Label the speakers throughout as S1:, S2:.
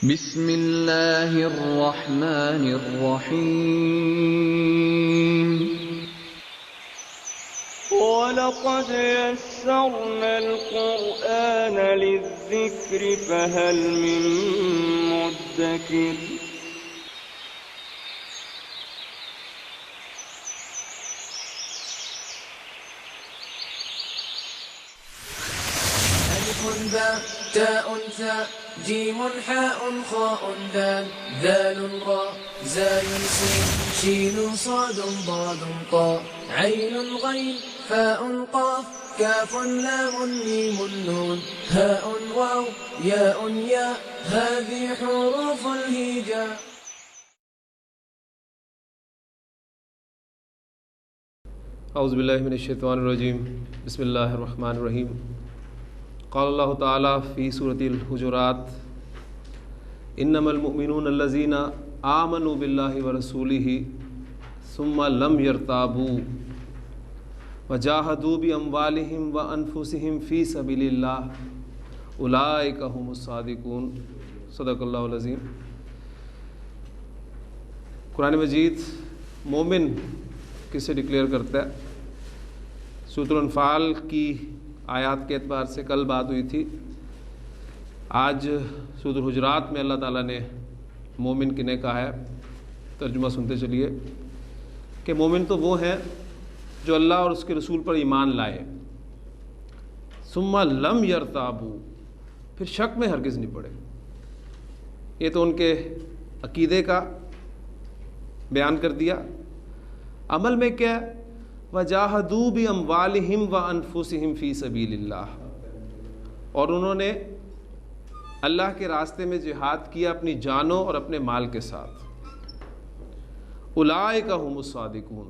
S1: بسم اللہ الرحمن الرحیم
S2: وَلَقَدْ يَسَّرْنَا الْقُرْآنَ لِلذِّكْرِ فَهَلْ مِن مُّدَّكِرٍ
S3: ألف باء تاء ثاء جيم حاء خاء دال ذال راء زاي سين شين صاد ضاد طاء عين غين فاء قاف كاف لام ميم نون هاء واو ياء ياء هذه حروف الهجاء.
S4: اعوذ باللہ من الشیطان الرجیم بسم اللہ الرحمن الرحیم. قال اللہ تعالیٰ فی سورۃ الحجرات انما المؤمنون الذین آمنوا باللہ ورسولہ ثم لم يرتابوا وجاہدوا باموالہم وانفسہم فی سبیل اللہ اولئک هم الصادقون. صدق اللہ العظیم. قرآن مجید مومن کسے ڈکلیئر کرتا ہے؟ سورۃ الانفال کی آیات کے اعتبار سے کل بات ہوئی تھی. آج سورۃ الحجرات میں اللہ تعالیٰ نے مومن کنہیں کہا ہے. ترجمہ سنتے چلیے کہ مومن تو وہ ہیں جو اللہ اور اس کے رسول پر ایمان لائے، ثم لم یرتابوا، پھر شک میں ہرگز نہیں پڑے. یہ تو ان کے عقیدے کا بیان کر دیا. عمل میں کیا؟ وَجَاهَدُوا بِأَمْوَالِهِمْ وَأَنفُسِهِمْ فِي سَبِيلِ اللَّهِ، اور انہوں نے اللہ کے راستے میں جہاد کیا اپنی جانوں اور اپنے مال کے ساتھ. اولئک هم الصادقون،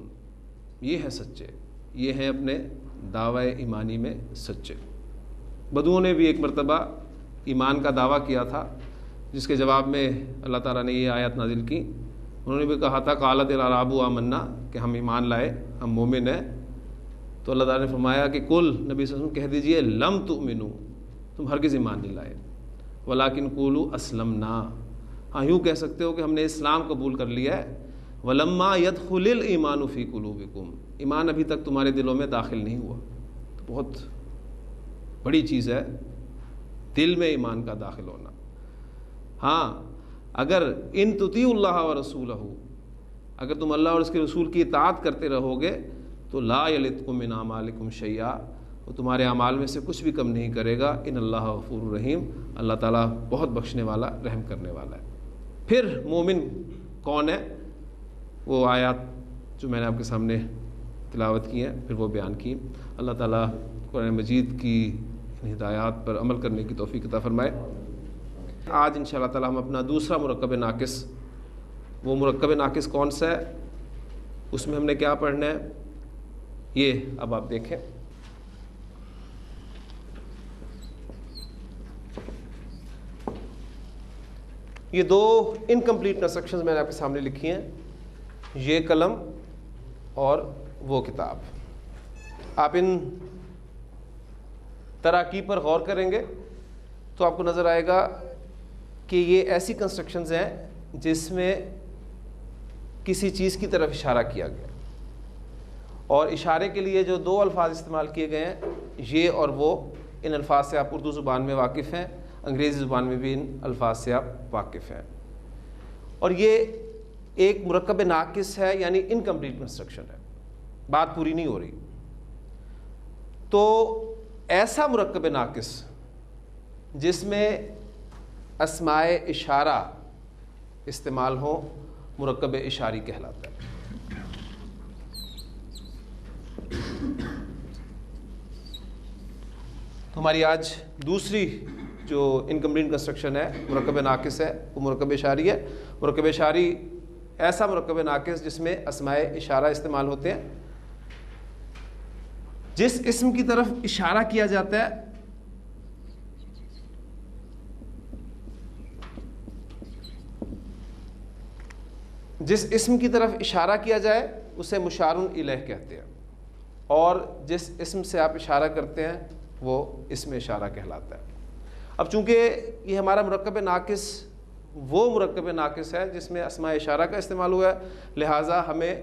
S4: یہ ہے سچے، یہ ہیں اپنے دعوی ایمانی میں سچے. بدوؤں نے بھی ایک مرتبہ ایمان کا دعویٰ کیا تھا، جس کے جواب میں اللہ تعالیٰ نے یہ آیت نازل کی. انہوں نے بھی کہا تھا قالت الاعراب آمنا، کہ ہم ایمان لائے، ہم مومن ہیں. تو اللہ تعالیٰ نے فرمایا کہ کل نبی صلی اللہ علیہ وسلم کہہ دیجئے لم تؤمنوا، تم ہرگز ایمان نہیں لائے، ولکن قولوا اسلمنا، ہاں یوں کہہ سکتے ہو کہ ہم نے اسلام قبول کر لیا ہے. ولما يدخل الایمان فی قلوبکم، ایمان ابھی تک تمہارے دلوں میں داخل نہیں ہوا. تو بہت بڑی چیز ہے دل میں ایمان کا داخل ہونا. ہاں اگر ان تطیعوا اللہ ورسولہ، اگر تم اللہ اور اس کے رسول کی اطاعت کرتے رہو گے تو لا یلتکم من اعمالکم شیئا، وہ تمہارے اعمال میں سے کچھ بھی کم نہیں کرے گا. ان اللہ غفور رحیم، اللہ تعالیٰ بہت بخشنے والا رحم کرنے والا ہے. پھر مومن کون ہے؟ وہ آیات جو میں نے آپ کے سامنے تلاوت کی ہیں پھر وہ بیان کی. اللہ تعالیٰ قرآن مجید کی ان ہدایات پر عمل کرنے کی توفیق عطا فرمائے. آج ان شاء اللہ تعالیٰ ہم اپنا دوسرا مرکب ناقص، وہ مرکب ناقص کون سا ہے، اس میں ہم نے کیا پڑھنا ہے، یہ اب آپ دیکھیں. یہ دو انکمپلیٹ انسٹرکشنز میں نے آپ کے سامنے لکھی ہیں، یہ قلم اور وہ کتاب. آپ ان تراکیب پر غور کریں گے تو آپ کو نظر آئے گا کہ یہ ایسی کنسٹرکشنز ہیں جس میں کسی چیز کی طرف اشارہ کیا گیا، اور اشارے کے لیے جو دو الفاظ استعمال کیے گئے ہیں یہ اور وہ، ان الفاظ سے آپ اردو زبان میں واقف ہیں، انگریزی زبان میں بھی ان الفاظ سے آپ واقف ہیں. اور یہ ایک مرکب ناقص ہے، یعنی انکمپلیٹ کنسٹرکشن ہے، بات پوری نہیں ہو رہی. تو ایسا مرکب ناقص جس میں اسماء اشارہ استعمال ہوں مرکب اشاری کہلاتا ہے. تو ہماری آج دوسری جو انکمپلیٹ کنسٹرکشن ہے مرکب ناقص ہے، وہ مرکب اشاری ہے. مرکب اشاری ایسا مرکب ناقص جس میں اسماء اشارہ استعمال ہوتے ہیں. جس اسم کی طرف اشارہ کیا جاتا ہے جس اسم کی طرف اشارہ کیا جائے اسے مشار الیہ کہتے ہیں، اور جس اسم سے آپ اشارہ کرتے ہیں وہ اسم اشارہ کہلاتا ہے. اب چونکہ یہ ہمارا مرکب ناقص وہ مرکب ناقص ہے جس میں اسماء اشارہ کا استعمال ہوا ہے، لہٰذا ہمیں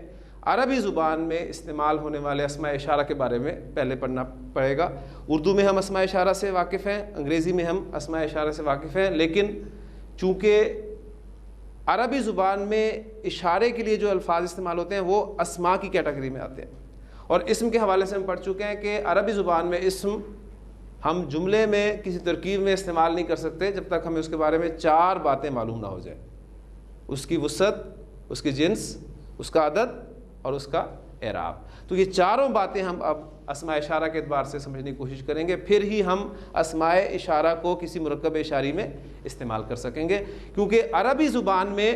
S4: عربی زبان میں استعمال ہونے والے اسماء اشارہ کے بارے میں پہلے پڑھنا پڑے گا۔ اردو میں ہم اسماء اشارہ سے واقف ہیں، انگریزی میں ہم اسماء اشارہ سے واقف ہیں، لیکن چونکہ عربی زبان میں اشارے کے لیے جو الفاظ استعمال ہوتے ہیں وہ اسماء کی کیٹیگری میں آتے ہیں، اور اسم کے حوالے سے ہم پڑھ چکے ہیں کہ عربی زبان میں اسم ہم جملے میں کسی ترکیب میں استعمال نہیں کر سکتے جب تک ہمیں اس کے بارے میں 4 باتیں معلوم نہ ہو جائیں: اس کی وسعت، اس کی جنس، اس کا عدد اور اس کا اعراب۔ تو یہ چاروں باتیں ہم اب اسماء اشارہ کے اعتبار سے سمجھنے کی کوشش کریں گے، پھر ہی ہم اسماء اشارہ کو کسی مرکب اشاری میں استعمال کر سکیں گے، کیونکہ عربی زبان میں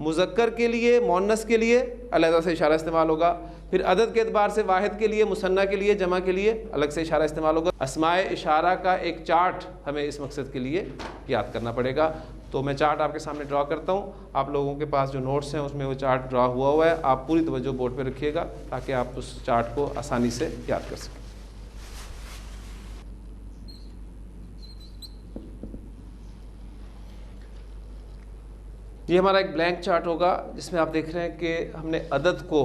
S4: مذکر کے لیے، مؤنث کے لیے علیحدہ سے اشارہ استعمال ہوگا، پھر عدد کے اعتبار سے واحد کے لیے، مثنیٰ کے لیے، جمع کے لیے الگ سے اشارہ استعمال ہوگا۔ اسماء اشارہ کا ایک چارٹ ہمیں اس مقصد کے لیے یاد کرنا پڑے گا۔ تو میں چارٹ آپ کے سامنے ڈرا کرتا ہوں، آپ لوگوں کے پاس جو نوٹس ہیں اس میں وہ چارٹ ڈرا ہوا ہے، آپ پوری توجہ بورڈ پہ رکھیے گا تاکہ آپ اس چارٹ کو آسانی سے یاد کر سکیں۔ یہ ہمارا ایک بلینک چارٹ ہوگا جس میں آپ دیکھ رہے ہیں کہ ہم نے عدد کو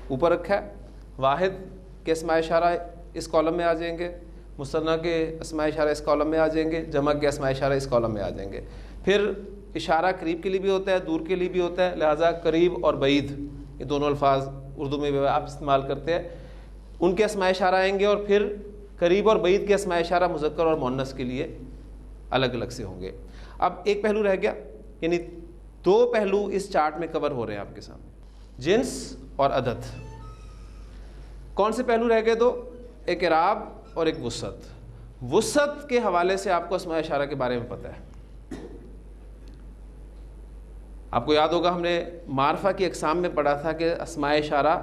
S4: اوپر رکھا ہے، واحد کے اسماء اشارہ اس کالم میں آ جائیں گے، مثنیٰ کے اسماء اشارہ اس کالم میں آ جائیں گے، جمع کے اسماء اشارہ اس کالم میں آ جائیں گے۔ پھر اشارہ قریب کے لیے بھی ہوتا ہے، دور کے لیے بھی ہوتا ہے، لہٰذا قریب اور بعید یہ دونوں الفاظ اردو میں بھی آپ استعمال کرتے ہیں، ان کے اسماء اشارہ آئیں گے، اور پھر قریب اور بعید کے اسماء اشارہ مذکر اور مؤنث کے لیے الگ الگ سے ہوں گے۔ اب ایک پہلو رہ گیا، یعنی 2 پہلو اس چارٹ میں کور ہو رہے ہیں آپ کے سامنے، جنس اور عدد۔ کون سے پہلو رہ گئے؟ 2، ایک اعراب اور ایک وسعت۔ وسعت کے حوالے سے آپ کو اسماء اشارہ کے بارے میں پتہ ہے، آپ کو یاد ہوگا ہم نے معرفہ کی اقسام میں پڑھا تھا کہ اسماء اشارہ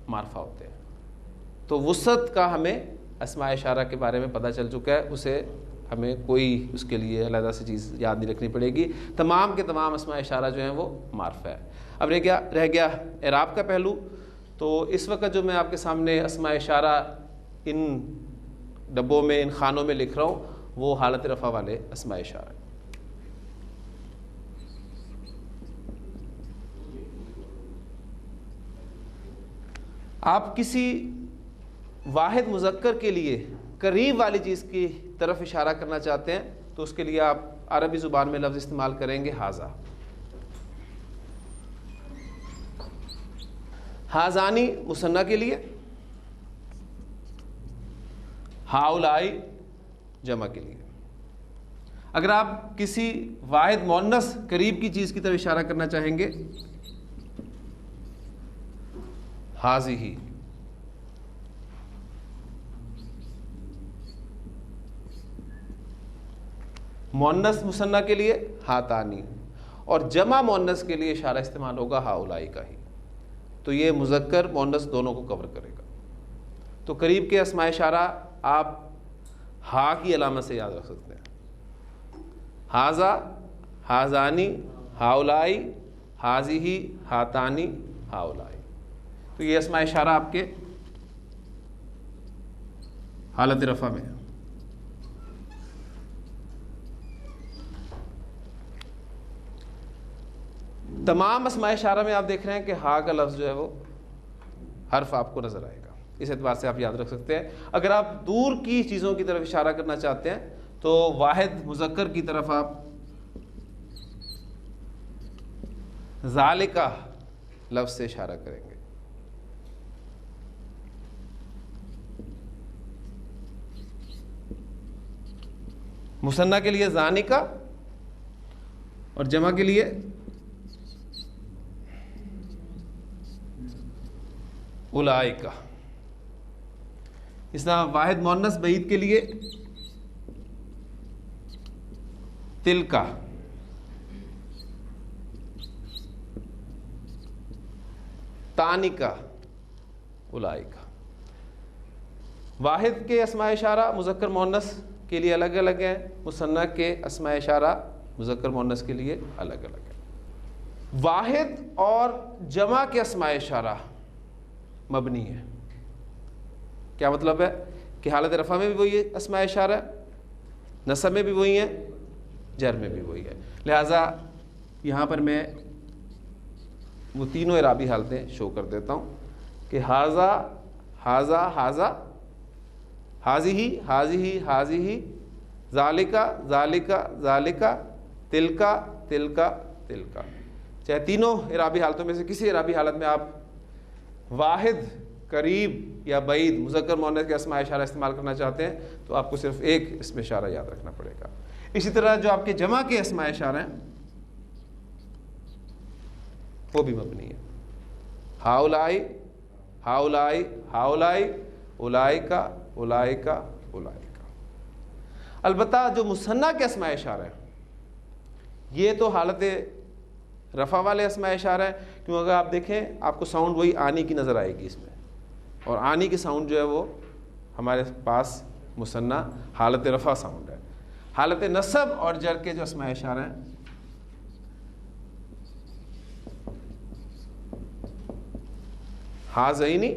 S4: معرفہ ہوتے ہیں، تو وسعت کا ہمیں اسماء اشارہ کے بارے میں پتہ چل چکا ہے، اسے ہمیں کوئی اس کے لیے علیحدہ سے چیز یاد نہیں رکھنی پڑے گی، تمام کے تمام اسماء اشارہ جو ہیں وہ معرفہ ہے۔ اب رہ گیا اعراب کا پہلو۔ تو اس وقت جو میں آپ کے سامنے اسماء اشارہ ان ڈبوں میں، ان خانوں میں لکھ رہا ہوں، وہ حالت رفع والے اسماء اشارہ۔ آپ کسی واحد مذکر کے لیے قریب والی چیز کی طرف اشارہ کرنا چاہتے ہیں تو اس کے لیے آپ عربی زبان میں لفظ استعمال کریں گے ھذا۔ ھذانی مثنیٰ کے لیے، ہؤلائی جمع کے لیے۔ اگر آپ کسی واحد مؤنث قریب کی چیز کی طرف اشارہ کرنا چاہیں گے، ھذہ۔ مؤنث مثنیٰ کے لیے ہاتانی، اور جمع مؤنث کے لیے اشارہ استعمال ہوگا ہؤلائی کا ہی۔ تو یہ مذکر مؤنث دونوں کو کور کرے گا۔ تو قریب کے اسماء اشارہ آپ ہا کی علامت سے یاد رکھ سکتے ہیں، ھذا، ھذانی، ہؤلائی، ھذہ، ہاتانی، ہؤلائی۔ تو یہ اسماء اشارہ آپ کے حالت رفع میں ہے۔ تمام اسماء اشارہ میں آپ دیکھ رہے ہیں کہ ہا کا لفظ جو ہے وہ حرف آپ کو نظر آئے گا، اس اعتبار سے آپ یاد رکھ سکتے ہیں۔ اگر آپ دور کی چیزوں کی طرف اشارہ کرنا چاہتے ہیں تو واحد مذکر کی طرف آپ ذالک لفظ سے اشارہ کریں گے۔ مثنیٰ کے لیے ذانکا اور جمع کے لیے اولئک۔ اس طرح واحد مؤنث بعید کے لیے تلکا، تانکا، اولئک۔ واحد کے اسماء اشارہ مذکر مؤنث کے لیے الگ الگ ہیں، مثنیٰ کے اسماء اشارہ مذکر مؤنث کے لیے الگ الگ ہیں۔ واحد اور جمع کے اسماء اشارہ مبنی ہے۔ کیا مطلب ہے؟ کہ حالت رفع میں بھی وہی اسماء اشارہ ہے، نصب میں بھی وہی ہیں، جر میں بھی وہی ہے. لہٰذا یہاں پر میں وہ تینوں اعرابی حالتیں شو کر دیتا ہوں کہ ہاذا، ہاذا، ہاذا، ہاذہ، ہاذہ، ہاذہ، ذالکا، ذالکا، ذالکا، تلکا، تلکا، تلکا. چاہے تینوں اعرابی حالتوں میں سے کسی اعرابی حالت میں آپ واحد، قریب یا بعید مذکر مؤنث کے اسماء اشارہ استعمال کرنا چاہتے ہیں تو آپ کو صرف ایک اسم اشارہ یاد رکھنا پڑے گا. اسی طرح جو آپ کے جمع کے اسماء اشارہ ہیں وہ بھی مبنی ہے. ہاؤلائی، ہاؤلائی، ہاؤلائی، اولائکا، اولائکا، اولائکا. البتہ جو مثنیٰ کے اسماء اشارہ ہیں یہ تو حالت رفع والے اسماء اشارہ ہیں، کیوں اگر آپ دیکھیں آپ کو ساؤنڈ وہی آنی کی نظر آئے گی اس میں، اور آنی کی ساؤنڈ جو ہے وہ ہمارے پاس مثنیٰ حالت رفع ساؤنڈ ہے. حالت نصب اور جر کے جو اسماء اشارہ ہیں ہازینی،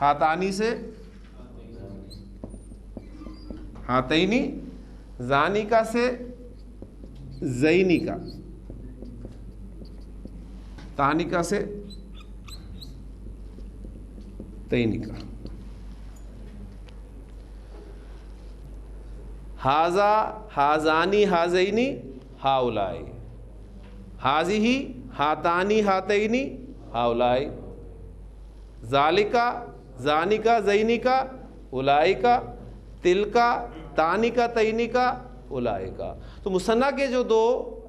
S4: ہاتانی سے ہاتینی، زانیکا سے زینیکا، تانیکا سے تینیکا. ہاذا، ہازانی، ہازینی، ہاؤلائی، ہاذہ، ہاتانی، ہاتینی، ہاؤلائی، ذالکا، زانیکا، زینیکا، اولائکا، تلکا، تانیکا، تینیکا، اولائکا. تو مثنیٰ کے جو دو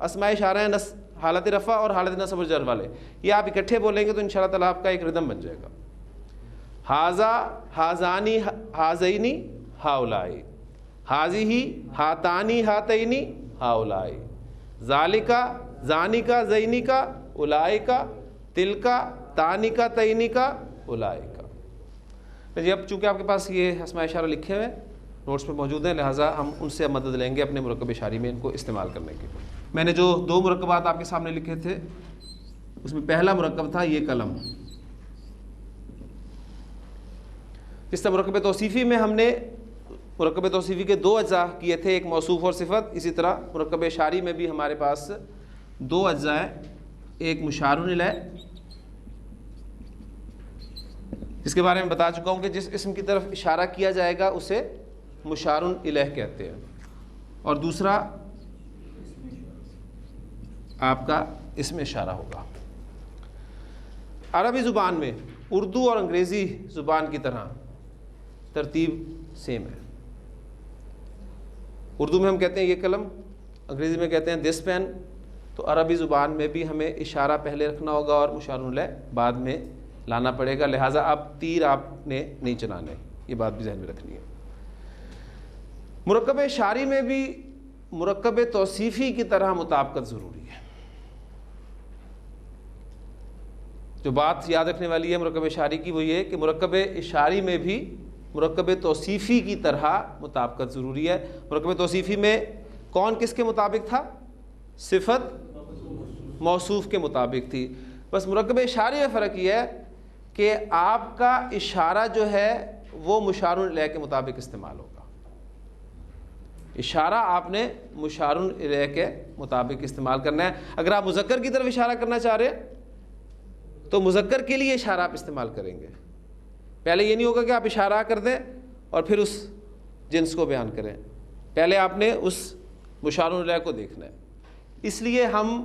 S4: اسماء اشارہ ہیں حالت رفع اور حالت نصب و جر والے، یہ آپ اکٹھے بولیں گے تو انشاءاللہ تعالیٰ آپ کا ایک ردم بن جائے گا. ہاذا، ہازانی، ہازینی، ہاؤلائی، ہاذہ، ہاتانی، ہاتینی، ہاؤلائی، ذالکا، زانیکا، زینیکا، اولائکا، تلکا، تانیکا، تینیکا، اولائکا. جی اب چونکہ آپ کے پاس یہ اسماء اشارہ لکھے ہوئے نوٹس پہ موجود ہیں، لہٰذا ہم ان سے مدد لیں گے اپنے مرکب اشاری میں ان کو استعمال کرنے کی. میں نے جو دو مرکبات آپ کے سامنے لکھے تھے اس میں پہلا مرکب تھا یہ قلم. اس طرح مرکب توصیفی میں ہم نے مرکب توصیفی کے دو اجزاء کیے تھے، ایک موصوف اور صفت. اسی طرح مرکب اشاری میں بھی ہمارے پاس دو اجزاء ہیں، ایک مشار الیہ جس کے بارے میں بتا چکا ہوں کہ جس اسم کی طرف اشارہ کیا جائے گا اسے مشار الیہ کہتے ہیں، اور دوسرا آپ کا اسم اشارہ ہوگا. عربی زبان میں اردو اور انگریزی زبان کی طرح ترتیب سیم ہے. اردو میں ہم کہتے ہیں یہ قلم، انگریزی میں کہتے ہیں دس پین. تو عربی زبان میں بھی ہمیں اشارہ پہلے رکھنا ہوگا اور مشار الیہ بعد میں لانا پڑے گا، لہٰذا اب تیر آپ نے نہیں چلانے، یہ بات بھی ذہن میں رکھنی ہے. مرکب اشاری میں بھی مرکب توصیفی کی طرح مطابقت ضروری ہے. جو بات یاد رکھنے والی ہے مرکب اشاری کی وہ یہ کہ مرکب اشاری میں بھی مرکب توصیفی کی طرح مطابقت ضروری ہے. مرکب توصیفی میں کون کس کے مطابق تھا؟ صفت موصوف کے مطابق تھی. بس مرکب اشاری میں فرق یہ ہے کہ آپ کا اشارہ جو ہے وہ مشار الیہ کے مطابق استعمال ہوگا. اشارہ آپ نے مشار الیہ کے مطابق استعمال کرنا ہے. اگر آپ مذکر کی طرف اشارہ کرنا چاہ رہے ہیں تو مذکر کے لیے اشارہ آپ استعمال کریں گے. پہلے یہ نہیں ہوگا کہ آپ اشارہ کر دیں اور پھر اس جنس کو بیان کریں، پہلے آپ نے اس مشار الیہ کو دیکھنا ہے. اس لیے ہم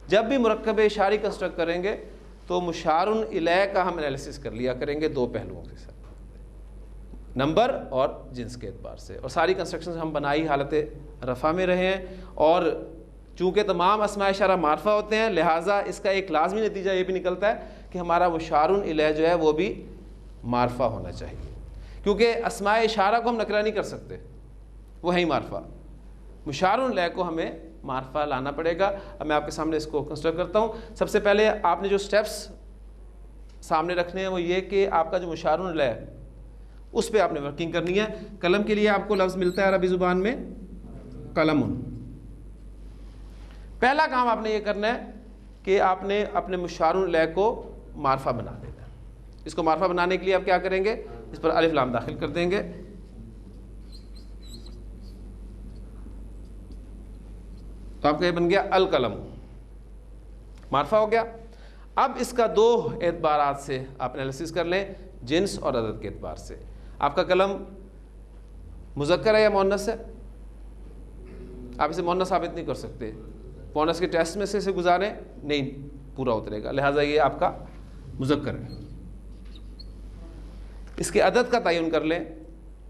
S4: جب بھی مرکب اشاری کنسٹرکٹ کریں گے تو مشار الیہ کا ہم انالیسس کر لیا کریں گے دو پہلوؤں کے ساتھ، نمبر اور جنس کے اعتبار سے. اور ساری کنسٹرکشنز ہم بنائی حالت رفع میں رہے ہیں، اور چونکہ تمام اسماء اشارہ معرفہ ہوتے ہیں لہٰذا اس کا ایک لازمی نتیجہ یہ بھی نکلتا ہے کہ ہمارا مشار الیہ جو ہے وہ بھی معرفہ ہونا چاہیے، کیونکہ اسماء اشارہ کو ہم نکرہ نہیں کر سکتے، وہ ہے ہی معرفہ. مشار الیہ کو ہمیں معرفہ لانا پڑے گا. اب میں آپ کے سامنے اس کو کنسٹرکٹ کرتا ہوں. سب سے پہلے آپ نے جو سٹیپس سامنے رکھنے ہیں وہ یہ کہ آپ کا جو مشار الیہ اس پہ آپ نے ورکنگ کرنی ہے. قلم کے لیے آپ کو لفظ ملتا ہے عربی زبان میں قلم. پہلا کام آپ نے یہ کرنا ہے کہ آپ نے اپنے مشار الیہ کو معرفہ بنا دینا ہے. اس کو معرفہ بنانے کے لیے آپ کیا کریں گے؟ اس پر الف لام داخل کر دیں گے. تو آپ کا یہ بن گیا القلم، معرفہ ہو گیا۔ اب اس کا دو اعتبارات سے آپ انالیسس کر لیں، جنس اور عدد کے اعتبار سے۔ آپ کا قلم مذکر ہے یا مؤنث ہے؟ آپ اسے مؤنث ثابت نہیں کر سکتے، مؤنث کے ٹیسٹ میں سے گزاریں نہیں پورا اترے گا، لہٰذا یہ آپ کا مذکر ہے۔ اس کے عدد کا تعین کر لیں،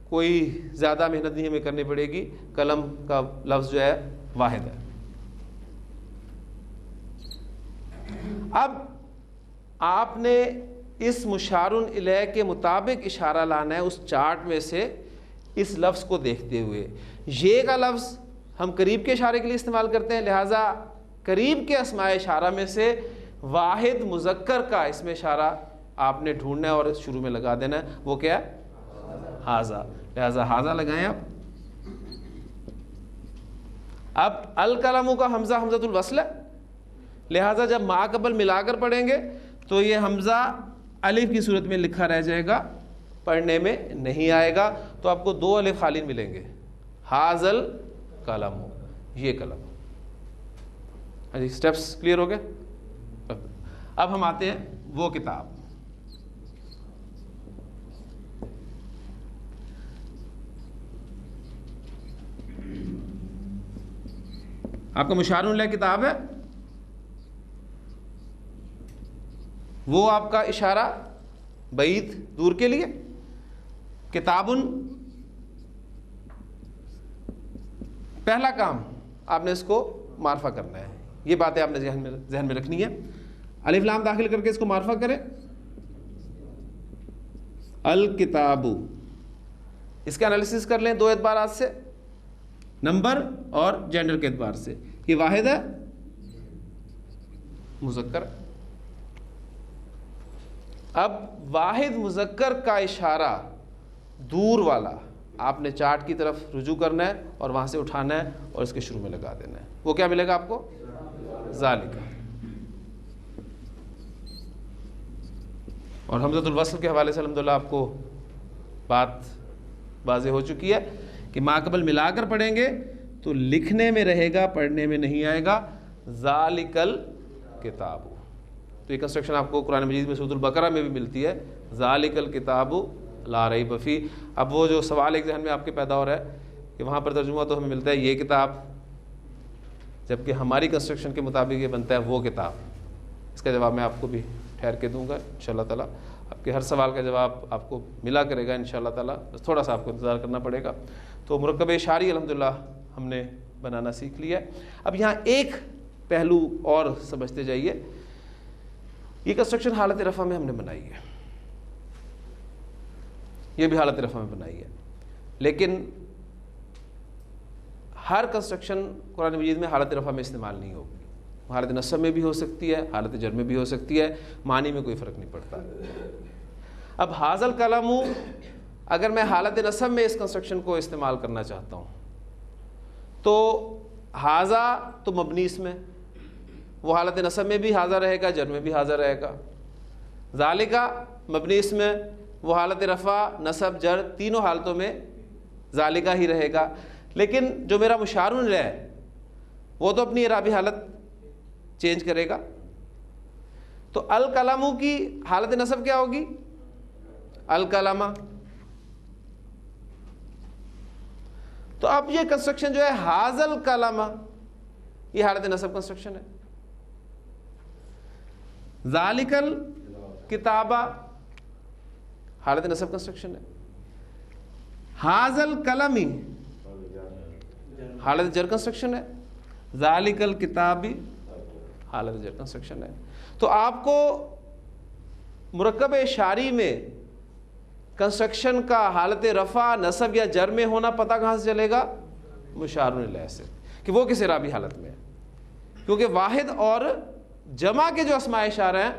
S4: کوئی زیادہ محنت نہیں ہمیں کرنی پڑے گی، قلم کا لفظ جو ہے واحد ہے۔ اب آپ نے اس مشار الیہ کے مطابق اشارہ لانا ہے اس چارٹ میں سے اس لفظ کو دیکھتے ہوئے۔ یہ کا لفظ ہم قریب کے اشارے کے لیے استعمال کرتے ہیں، لہٰذا قریب کے اسماء اشارہ میں سے واحد مذکر کا اس میں اشارہ آپ نے ڈھونڈنا ہے اور شروع میں لگا دینا ہے، وہ کیا ہے؟ ھذا، لہٰذا ھذا لگائیں آپ۔ اب القلم کا حمزہ حمزۃ الوصل ہے، لہٰذا جب ما قبل ملا کر پڑھیں گے تو یہ حمزہ الف کی صورت میں لکھا رہ جائے گا، پڑھنے میں نہیں آئے گا، تو آپ کو دو الف خالی ملیں گے، ھذل قلم، یہ قلم۔ ہاں جی، سٹیپس کلیئر ہو گئے؟ اب ہم آتے ہیں وہ کتاب۔ آپ کا مشار الیہ کتاب ہے، وہ آپ کا اشارہ بعید دور کے لیے، کتابن پہلا کام آپ نے اس کو معرفہ کرنا ہے، یہ باتیں آپ نے ذہن میں رکھنی ہے۔ الف لام داخل کر کے اس کو معرفہ کریں، الکتاب۔ اس کا انالیسس کر لیں دو اعتبارات سے، نمبر اور جینڈر کے اعتبار سے۔ یہ واحد ہے، مذکر۔ اب واحد مذکر کا اشارہ دور والا آپ نے چارٹ کی طرف رجوع کرنا ہے اور وہاں سے اٹھانا ہے اور اس کے شروع میں لگا دینا ہے، وہ کیا ملے گا آپ کو؟ ذالک۔ اور حمزۃ الوصل کے حوالے سے الحمدللہ آپ کو بات واضح ہو چکی ہے کہ ما قبل ملا کر پڑھیں گے تو لکھنے میں رہے گا، پڑھنے میں نہیں آئے گا، ذالک الکتاب۔ تو یہ کنسٹرکشن آپ کو قرآن مجید میں سورۃ البقرہ میں بھی ملتی ہے، ذالک الکتاب لا ریب فیہ۔ اب وہ جو سوال ایک ذہن میں آپ کے پیدا ہو رہا ہے کہ وہاں پر ترجمہ تو ہمیں ملتا ہے یہ کتاب، جبکہ ہماری کنسٹرکشن کے مطابق یہ بنتا ہے وہ کتاب۔ اس کا جواب میں آپ کو بھی ٹھہر کے دوں گا انشاءاللہ تعالیٰ، آپ کے ہر سوال کا جواب آپ کو ملا کرے گا انشاءاللہ تعالیٰ، بس تھوڑا سا آپ کو انتظار کرنا پڑے گا۔ تو مرکب اشاری الحمدللہ ہم نے بنانا سیکھ لیا ہے۔ اب یہاں ایک پہلو اور سمجھتے جائیے، یہ کنسٹرکشن حالت رفع میں ہم نے بنائی ہے، یہ بھی حالت رفع میں بنائی ہے، لیکن ہر کنسٹرکشن قرآن مجید میں حالت رفع میں استعمال نہیں ہوگی، حالت نصب میں بھی ہو سکتی ہے، حالت جر میں بھی ہو سکتی ہے، معنی میں کوئی فرق نہیں پڑتا۔ اب ھذل قلم، اگر میں حالت نصب میں اس کنسٹرکشن کو استعمال کرنا چاہتا ہوں تو ھذا تو مبنی اس میں، وہ حالت نصب میں بھی ھذا رہے گا، جر میں بھی ھذا رہے گا۔ ذالک مبنی اس میں، وہ حالت رفع نصب جر تینوں حالتوں میں ذالک ہی رہے گا، لیکن جو میرا مشار الیہ ہے وہ تو اپنی اعرابی حالت چینج کرے گا۔ تو القلم کی حالت نصب کیا ہوگی؟ القلم۔ تو اب یہ کنسٹرکشن جو ہے ھذل قلم، یہ حالت نصب کنسٹرکشن ہے۔ ذالک الکتاب حالت نصب کنسٹرکشن ہے۔ ھذل قلم حالت جر کنسٹرکشن ہے۔ ذالک الکتاب حالت جر کنسٹرکشن ہے۔ تو آپ کو مرکب اشاری میں کنسٹرکشن کا حالت رفع نصب یا جر میں ہونا پتہ کہاں سے چلے گا؟ مشار الیہ سے، کہ وہ کس اعرابی حالت میں ہے، کیونکہ واحد اور جمع کے جو اسماء اشارہ ہیں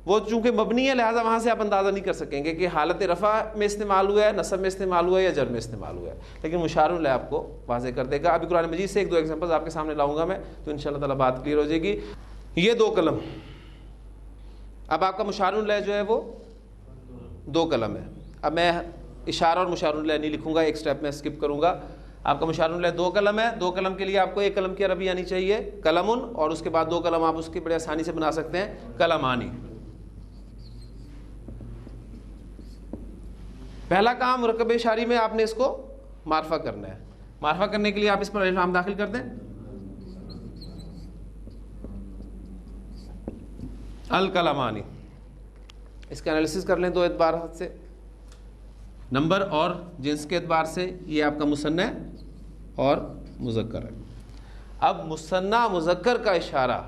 S4: وہ چونکہ مبنی ہے، لہٰذا وہاں سے آپ اندازہ نہیں کر سکیں گے کہ حالت رفع میں استعمال ہوا ہے، نصب میں استعمال ہوا ہے یا جر میں استعمال ہوا ہے، لیکن مشار الیہ آپ کو واضح کر دے گا۔ ابھی قرآن مجید سے ایک دو ایگزامپلز آپ کے سامنے لاؤں گا میں، تو انشاءاللہ تعالیٰ بات کلیئر ہو جائے گی۔ یہ دو قلم، اب آپ کا مشار الیہ جو ہے وہ دو قلم ہے۔ اب میں اشارہ اور مشار الیہ نہیں لکھوں گا، ایک سٹیپ میں اسکپ کروں گا، آپ کا مشار الیہ 2 قلم ہے، 2 قلم کے لیے آپ کو 1 قلم کی عربی آنی چاہیے، قلمن، اور اس کے بعد 2 قلم آپ اس کی بڑے آسانی سے بنا سکتے ہیں، قلمانی۔ پہلا کام مرکب اشاری میں آپ نے اس کو معرفہ کرنا ہے۔ معرفہ کرنے کے لیے آپ اس پر الف لام داخل کر دیں، القلمانی۔ اس کا انالیسس کر لیں 2 اعتبار سے، نمبر اور جنس کے اعتبار سے۔ یہ آپ کا مثنیٰ اور مذکر ہے۔ اب مثنیٰ مذکر کا اشارہ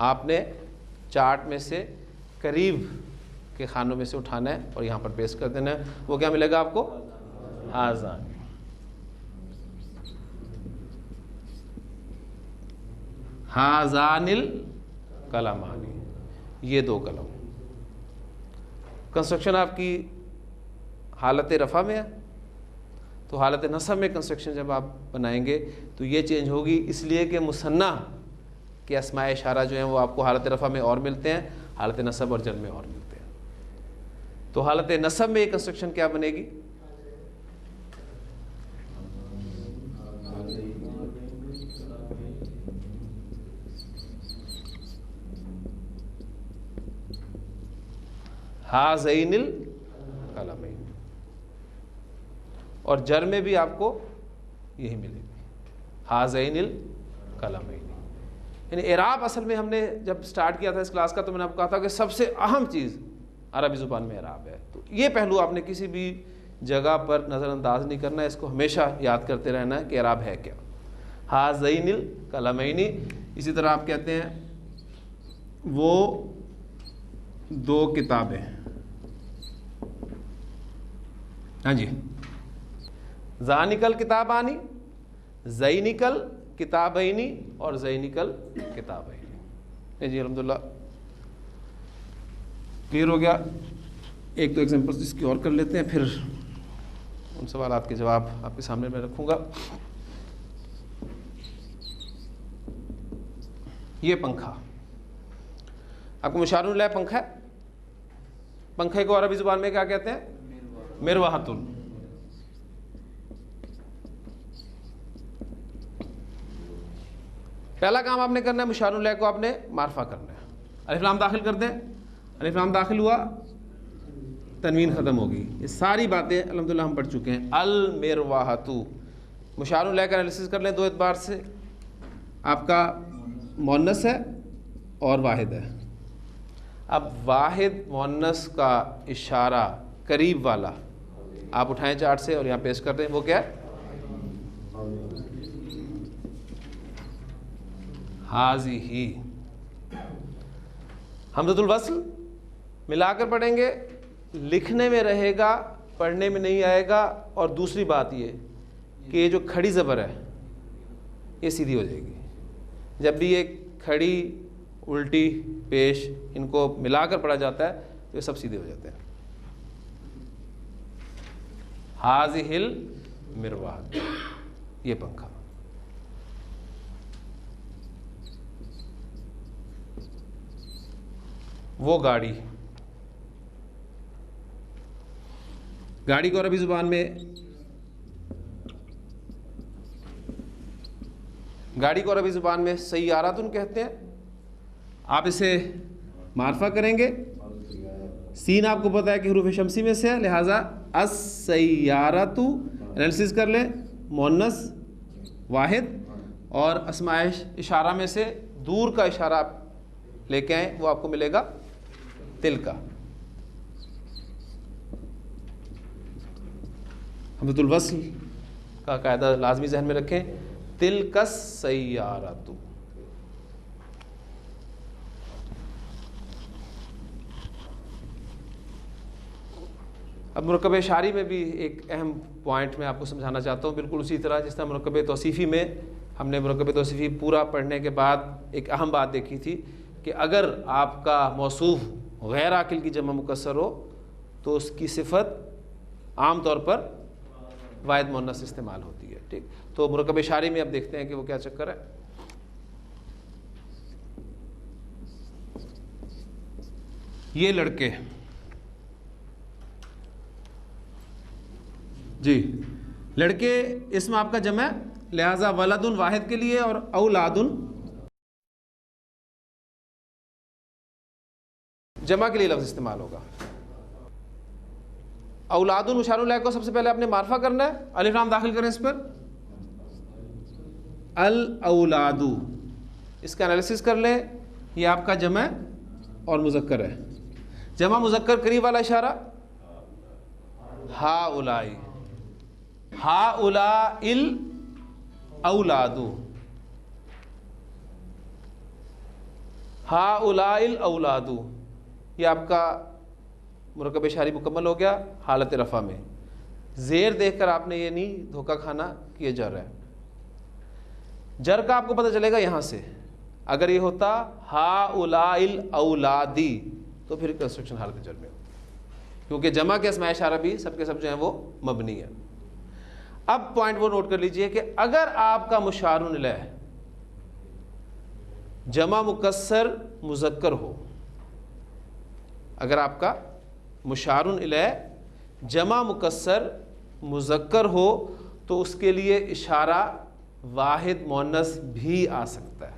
S4: آپ نے چارٹ میں سے قریب کے خانوں میں سے اٹھانا ہے اور یہاں پر پیسٹ کر دینا ہے۔ وہ کیا ملے گا آپ کو؟ ہاذان، ہاذان القلمانی، یہ 2 قلم۔ کنسٹرکشن آپ کی حالت رفع میں ہے، تو حالت نصب میں کنسٹرکشن جب آپ بنائیں گے تو یہ چینج ہوگی، اس لیے کہ مثنیٰ کے اسماء اشارہ جو ہیں وہ آپ کو حالت رفع میں اور ملتے ہیں، حالت نصب اور جر میں اور ملتے ہیں۔ تو حالت نصب میں یہ کنسٹرکشن کیا بنے گی؟ ہاذین القلمین، اور جر میں بھی آپ کو یہی ملے گی، ہاذین القلمین۔ یعنی اعراب اصل میں ہم نے جب سٹارٹ کیا تھا اس کلاس کا تو میں نے آپ کو کہا تھا کہ سب سے اہم چیز عربی زبان میں اعراب ہے، تو یہ پہلو آپ نے کسی بھی جگہ پر نظر انداز نہیں کرنا ہے، اس کو ہمیشہ یاد کرتے رہنا ہے کہ اعراب ہے کیا، ہاذین القلمین۔ اسی طرح آپ کہتے ہیں وہ 2 کتابیں، ہاں جی، ذالکل کتابانی، زینکل کتابینی اور زینکل کتابینی۔ جی الحمدللہ کلیئر ہو گیا۔ ایک دو ایگزامپلس اس کی اور کر لیتے ہیں، پھر ان سوالات کے جواب آپ کے سامنے میں رکھوں گا۔ یہ پنکھا آپ کو مشار الیہ پنکھا ہے، پنکھے کو عربی زبان میں کیا کہتے ہیں؟ مروحۃ۔ پہلا کام آپ نے کرنا ہے، مشار الیہ کو آپ نے معرفہ کرنا ہے۔ الف لام داخل کر دیں، الف لام داخل ہوا، تنوین ختم ہوگی۔ یہ ساری باتیں الحمدللہ ہم پڑھ چکے ہیں۔ المروحۃ، مشار الیہ کا انالیسس کر لیں 2 اعتبار سے۔ آپ کا مؤنث ہے اور واحد ہے۔ اب واحد مؤنث کا اشارہ قریب والا آپ اٹھائیں چارٹ سے اور یہاں پیش کر دیں، وہ کیا ہے؟ ہاذہ۔ حمزۃ الوصل ملا کر پڑھیں گے، لکھنے میں رہے گا، پڑھنے میں نہیں آئے گا۔ اور دوسری بات یہ کہ یہ جو کھڑی زبر ہے یہ سیدھی ہو جائے گی۔ جب بھی یہ کھڑی، الٹی، پیش، ان کو ملا کر پڑھا جاتا ہے تو یہ سب سیدھے ہو جاتے ہیں۔ ہاذہ المروحۃ، یہ پنکھا۔ وہ گاڑی، گاڑی کو عربی زبان میں، گاڑی کو عربی زبان میں سیارۃ کہتے ہیں۔ آپ اسے معرفہ کریں گے، سین آپ کو پتہ ہے کہ حروف شمسی میں سے ہے، لہٰذا السیارۃ انالیسس کر لیں، مؤنث واحد، اور اسماء اشارہ میں سے دور کا اشارہ آپ لے کے آئیں، وہ آپ کو ملے گا تلکا۔ حمزۃ الوصل کا قاعدہ لازمی ذہن میں رکھیں، تلک السیارۃ۔ اب مرکب اشاری میں بھی ایک اہم پوائنٹ میں آپ کو سمجھانا چاہتا ہوں، بالکل اسی طرح جس طرح مرکب توصیفی میں ہم نے مرکب توصیفی پورا پڑھنے کے بعد ایک اہم بات دیکھی تھی کہ اگر آپ کا موصوف غیر عاقل کی جمع مکسر ہو تو اس کی صفت عام طور پر واحد مؤنث استعمال ہوتی ہے، ٹھیک۔ تو مرکب اشاری میں اب دیکھتے ہیں کہ وہ کیا چکر ہے۔ یہ لڑکے، جی لڑکے اسم آپ کا جمع ہے، لہذا ولد واحد کے لیے اور اولاد جمع کے لیے لفظ استعمال ہوگا. اولاد مشار الیہ کو سب سے پہلے آپ نے معرفہ کرنا ہے، الف لام داخل کریں اس پر، الاولاد، اس کا انالیسس کر لیں. یہ آپ کا جمع اور مذکر ہے. جمع مذکر قریب والا اشارہ ہاؤلائی، ہاؤلائی الاولاد، ہاؤلائی الاولاد. یہ آپ کا مرکب اشاری مکمل ہو گیا حالت رفع میں. زیر دیکھ کر آپ نے یہ نہیں دھوکہ کھانا کہ یہ جر ہے. جر کا آپ کو پتہ چلے گا یہاں سے. اگر یہ ہوتا ہاؤلائی الاولادی تو پھر کنسٹرکشن حالت جر میں ہو، کیونکہ جمع کے اسماء اشارہ بھی سب کے سب جو ہیں وہ مبنی ہے. اب پوائنٹ وہ نوٹ کر لیجئے کہ اگر آپ کا مشار الیہ جمع مکسر مذکر ہو، اگر آپ کا مشار الیہ جمع مکسر مذکر ہو تو اس کے لیے اشارہ واحد مؤنث بھی آ سکتا ہے.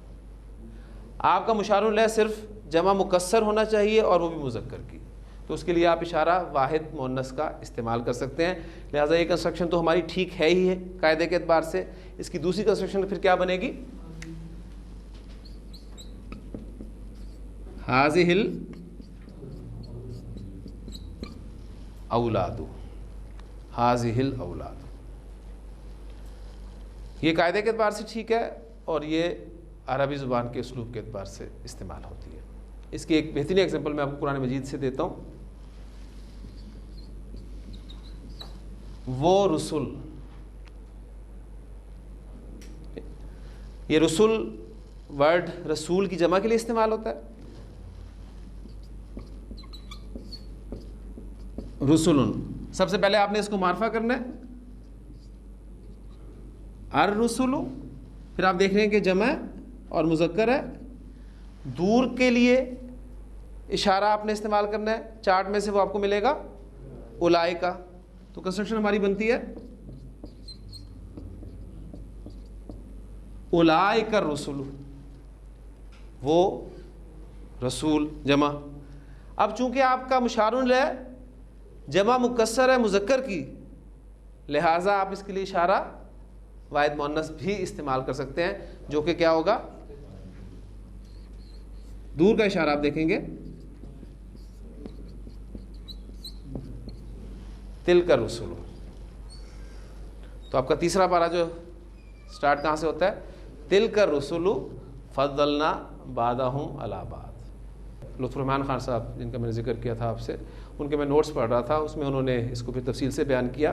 S4: آپ کا مشار الیہ صرف جمع مکسر ہونا چاہیے اور وہ بھی مذکر کی، تو اس کے لیے آپ اشارہ واحد مؤنث کا استعمال کر سکتے ہیں. لہٰذا یہ کنسٹرکشن تو ہماری ٹھیک ہے ہی ہے قاعدے کے اعتبار سے. اس کی دوسری کنسٹرکشن پھر کیا بنے گی؟ ہذہ الاولاد، ہذہ الاولاد. یہ قاعدے کے اعتبار سے ٹھیک ہے اور یہ عربی زبان کے اسلوب کے اعتبار سے استعمال ہوتی ہے. اس کی ایک بہترین ایگزامپل میں آپ کو قرآن مجید سے دیتا ہوں. وہ رسول، یہ رسول ورڈ رسول کی جمع کے لیے استعمال ہوتا ہے. رسول، سب سے پہلے آپ نے اس کو معرفہ کرنا ہے الرسل، پھر آپ دیکھ رہے ہیں کہ جمع اور مذکر ہے. دور کے لیے اشارہ آپ نے استعمال کرنا ہے، چارٹ میں سے وہ آپ کو ملے گا اولئک. تو کنسٹرکشن ہماری بنتی ہے اولئک الرسل، وہ رسول جمع. اب چونکہ آپ کا مشار الیہ جمع مکسر ہے مذکر کی، لہٰذا آپ اس کے لیے اشارہ واحد مؤنث بھی استعمال کر سکتے ہیں، جو کہ کیا ہوگا؟ دور کا اشارہ آپ دیکھیں گے تلک الرسل. تو آپ کا تیسرا پارہ جو سٹارٹ کہاں سے ہوتا ہے؟ تلک الرسل فضلنا بعضهم علی بعض. لطف الرحمان خان صاحب جن کا میں نے ذکر کیا تھا آپ سے، ان کے میں نوٹس پڑھ رہا تھا، اس میں انہوں نے اس کو پھر تفصیل سے بیان کیا.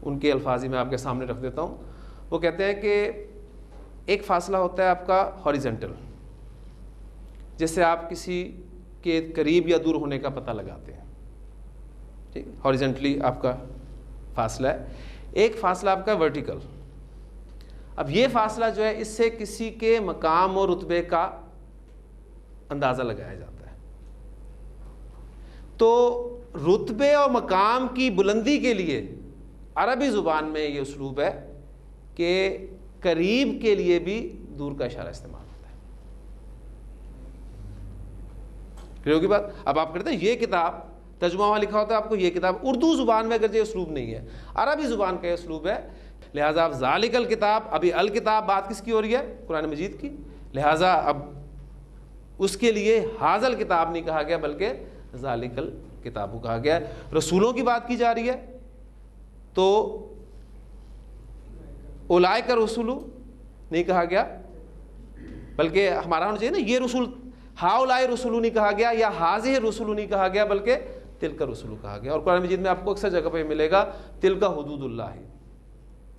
S4: ان کے الفاظ ہی میں آپ کے سامنے رکھ دیتا ہوں. وہ کہتے ہیں کہ ایک فاصلہ ہوتا ہے آپ کا ہاریزنٹل، جس سے آپ کسی کے قریب یا دور ہونے کا پتہ لگاتے ہیں. ٹھیک، ہاریزنٹلی آپ کا فاصلہ ہے. ایک فاصلہ آپ کا ورٹیکل. اب یہ فاصلہ جو ہے اس سے کسی کے مقام اور رتبے کا اندازہ لگایا جاتا ہے. تو رتبے اور مقام کی بلندی کے لیے عربی زبان میں یہ اسلوب ہے کہ قریب کے لیے بھی دور کا اشارہ استعمال ہوتا ہے. کلیئر ہوگی بات؟ اب آپ کہتے ہیں یہ کتاب، ترجمہ وہاں لکھا ہوتا ہے آپ کو یہ کتاب. اردو زبان میں اگر یہ اسلوب نہیں ہے، عربی زبان کا یہ اسلوب ہے. لہٰذا اب ذالک الکتاب، ابھی الکتاب بات کس کی ہو رہی ہے؟ قرآن مجید کی. لہٰذا اب اس کے لیے ھذا الکتاب نہیں کہا گیا بلکہ ذالک الکتاب کو کہا گیا. رسولوں کی بات کی جا رہی ہے تو اولئک الرسل نہیں کہا گیا، بلکہ ہمارا ہونا چاہیے نا یہ رسول، ہاؤلائی رسول نہیں کہا گیا یا ھذہ الرسل نہیں کہا گیا بلکہ تلک الرسل کہا گیا. اور قرآن مجید میں آپ کو اکثر جگہ پہ ملے گا تلک حدود اللہ،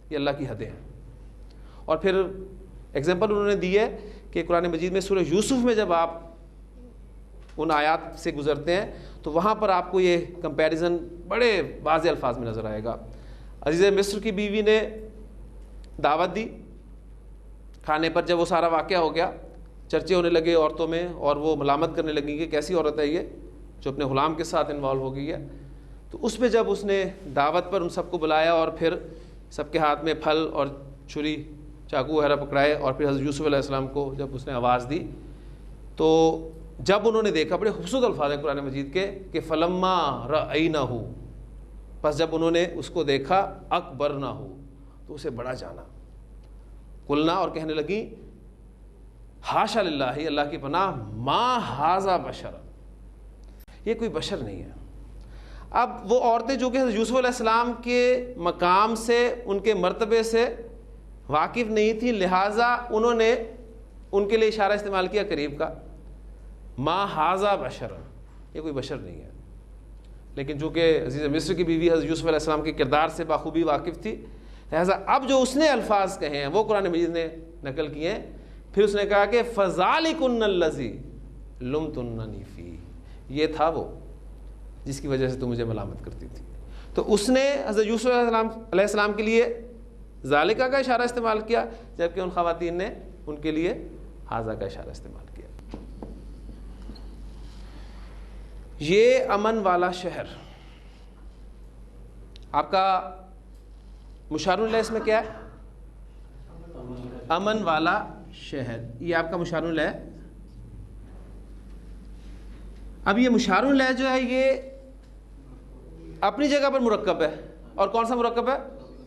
S4: یہ اللہ کی حدیں ہیں. اور پھر ایگزامپل انہوں نے دی ہے کہ قرآن مجید میں سورہ یوسف میں جب آپ ان آیات سے گزرتے ہیں تو وہاں پر آپ کو یہ کمپیریزن بڑے واضح الفاظ میں نظر آئے گا. عزیز مصر کی بیوی نے دعوت دی کھانے پر، جب وہ سارا واقعہ ہو گیا چرچے ہونے لگے عورتوں میں اور وہ ملامت کرنے لگی کہ کیسی عورت ہے یہ جو اپنے غلام کے ساتھ انوالو ہو گئی ہے. تو اس پہ جب اس نے دعوت پر ان سب کو بلایا اور پھر سب کے ہاتھ میں پھل اور چھری چاقو وغیرہ پکڑائے، اور پھر حضرت یوسف علیہ السلام کو جب اس نے آواز دی تو جب انہوں نے دیکھا، بڑے خوبصورت الفاظ ہیں قرآن مجید کے کہ فلما رأینہ، پس جب انہوں نے اس کو دیکھا اکبرنہ، تو اسے بڑا جانا، قلنا، اور کہنے لگی حاشا للہ، اللہ کی پناہ، ما ھذا بشر، یہ کوئی بشر نہیں ہے۔ اب وہ عورتیں جو کہ حضرت یوسف علیہ السلام کے مقام سے، ان کے مرتبے سے واقف نہیں تھیں، لہٰذا انہوں نے ان کے لیے اشارہ استعمال کیا قریب کا، ما ھذا بشر، یہ کوئی بشر نہیں ہے۔ لیکن چونکہ عزیز مصر کی بیوی حضرت یوسف علیہ السلام کے کردار سے بخوبی واقف تھی، لہٰذا اب جو اس نے الفاظ کہے ہیں وہ قرآن مجید نے نقل کیے ہیں۔ پھر اس نے کہا کہ فَذَلِكُنَّ الَّذِي لُمْتُنَّنِي فِيهِ، یہ تھا وہ جس کی وجہ سے تو مجھے ملامت کرتی تھی۔ تو اس نے حضرت یوسف علیہ السلام کے لیے ذالکہ کا اشارہ استعمال کیا، جبکہ ان خواتین نے ان کے لیے ھذا کا اشارہ استعمال کیا۔ یہ امن والا شہر، آپ کا مشار الیہ اس میں کیا ہے؟ امن والا شہر، یہ آپ کا مشار الیہ۔ اب یہ مشار الیہ جو ہے یہ اپنی جگہ پر مرکب ہے، اور کون سا مرکب ہے؟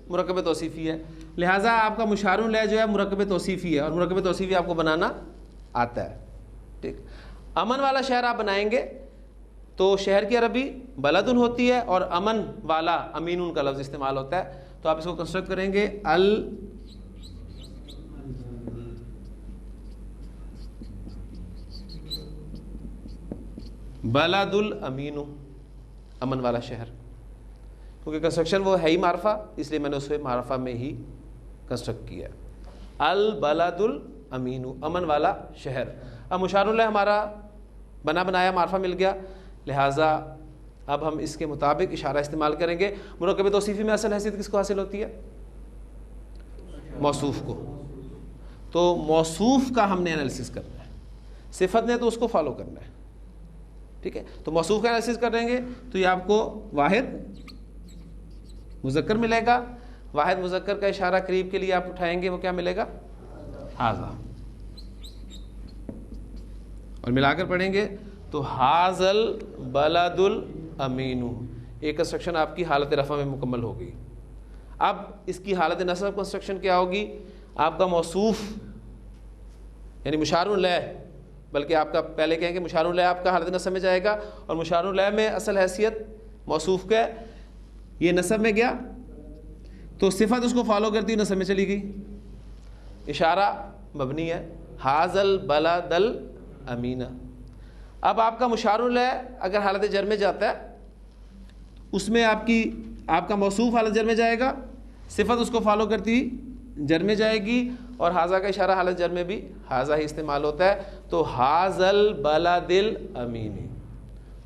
S4: مرکب توصیفی ہے، لہٰذا آپ کا مشار الیہ جو ہے مرکب توصیفی ہے، اور مرکب توصیفی آپ کو بنانا آتا ہے، ٹھیک۔ امن والا شہر آپ بنائیں گے تو شہر کی عربی بلدن ہوتی ہے، اور امن والا امین کا لفظ استعمال ہوتا ہے، تو آپ اس کو کنسٹرکٹ کریں گے بلد الامین، امن والا شہر، کیونکہ کنسٹرکشن وہ ہے ہی معرفہ، اس لیے میں نے اسے معرفہ میں ہی کنسٹرکٹ کیا، البلد الامین، امن والا شہر۔ اب مشار الیہ ہمارا بنا بنایا معرفہ مل گیا، لہٰذا اب ہم اس کے مطابق اشارہ استعمال کریں گے۔ مرکب توصیفی میں اصل حیثیت کس کو حاصل ہوتی ہے؟ موصوف کو، تو موصوف کا ہم نے انالیسس کرنا ہے، صفت نے تو اس کو فالو کرنا ہے، ٹھیک ہے۔ تو موصوف کا انالیسس کریں گے تو یہ آپ کو واحد مذکر ملے گا، واحد مذکر کا اشارہ قریب کے لیے آپ اٹھائیں گے، وہ کیا ملے گا؟ ھذا، اور ملا کر پڑھیں گے تو ھذل بلد الامین، ایک کنسٹرکشن آپ کی حالت رفع میں مکمل ہو گئی۔ اب اس کی حالت نصب کنسٹرکشن کیا ہوگی؟ آپ کا موصوف یعنی مشار الیہ، بلکہ آپ کا پہلے کہیں کہ مشار الیہ آپ کا حالت نصب میں جائے گا، اور مشار الیہ میں اصل حیثیت موصوف کا ہے، یہ نصب میں گیا تو صفت اس کو فالو کرتی نصب میں چلی گئی، اشارہ مبنی ہے، ھذل بلد الامین۔ اب آپ کا مشار الیہ اگر حالت جر میں جاتا ہے، اس میں آپ کا موصوف حالت جر میں جائے گا، صفت اس کو فالو کرتی جر میں جائے گی، اور ھذا کا اشارہ حالت جر میں بھی ھذا ہی استعمال ہوتا ہے، تو ھذل بلد الامین۔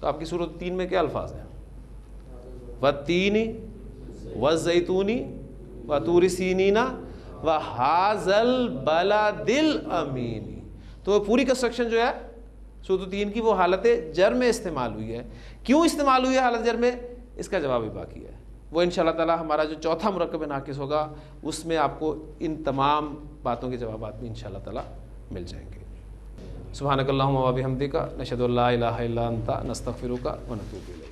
S4: تو آپ کی صورت 3 میں کیا الفاظ ہیں؟ والتین والزیتون وطور سینین وھذل بلد الامین۔ تو پوری کنسٹرکشن جو ہے صورت 3 کی وہ حالت جر میں استعمال ہوئی ہے۔ کیوں استعمال ہوئی ہے حالت جر میں؟ اس کا جواب بھی باقی ہے، وہ انشاءاللہ تعالی ہمارا جو چوتھا مرکب ناقص ہوگا اس میں آپ کو ان تمام باتوں کے جوابات بھی انشاءاللہ تعالی مل جائیں گے۔ سبحانک اللہم و بحمدک، نشہد ان لا الہ الا انت، نستغفرک و نتوب الیک۔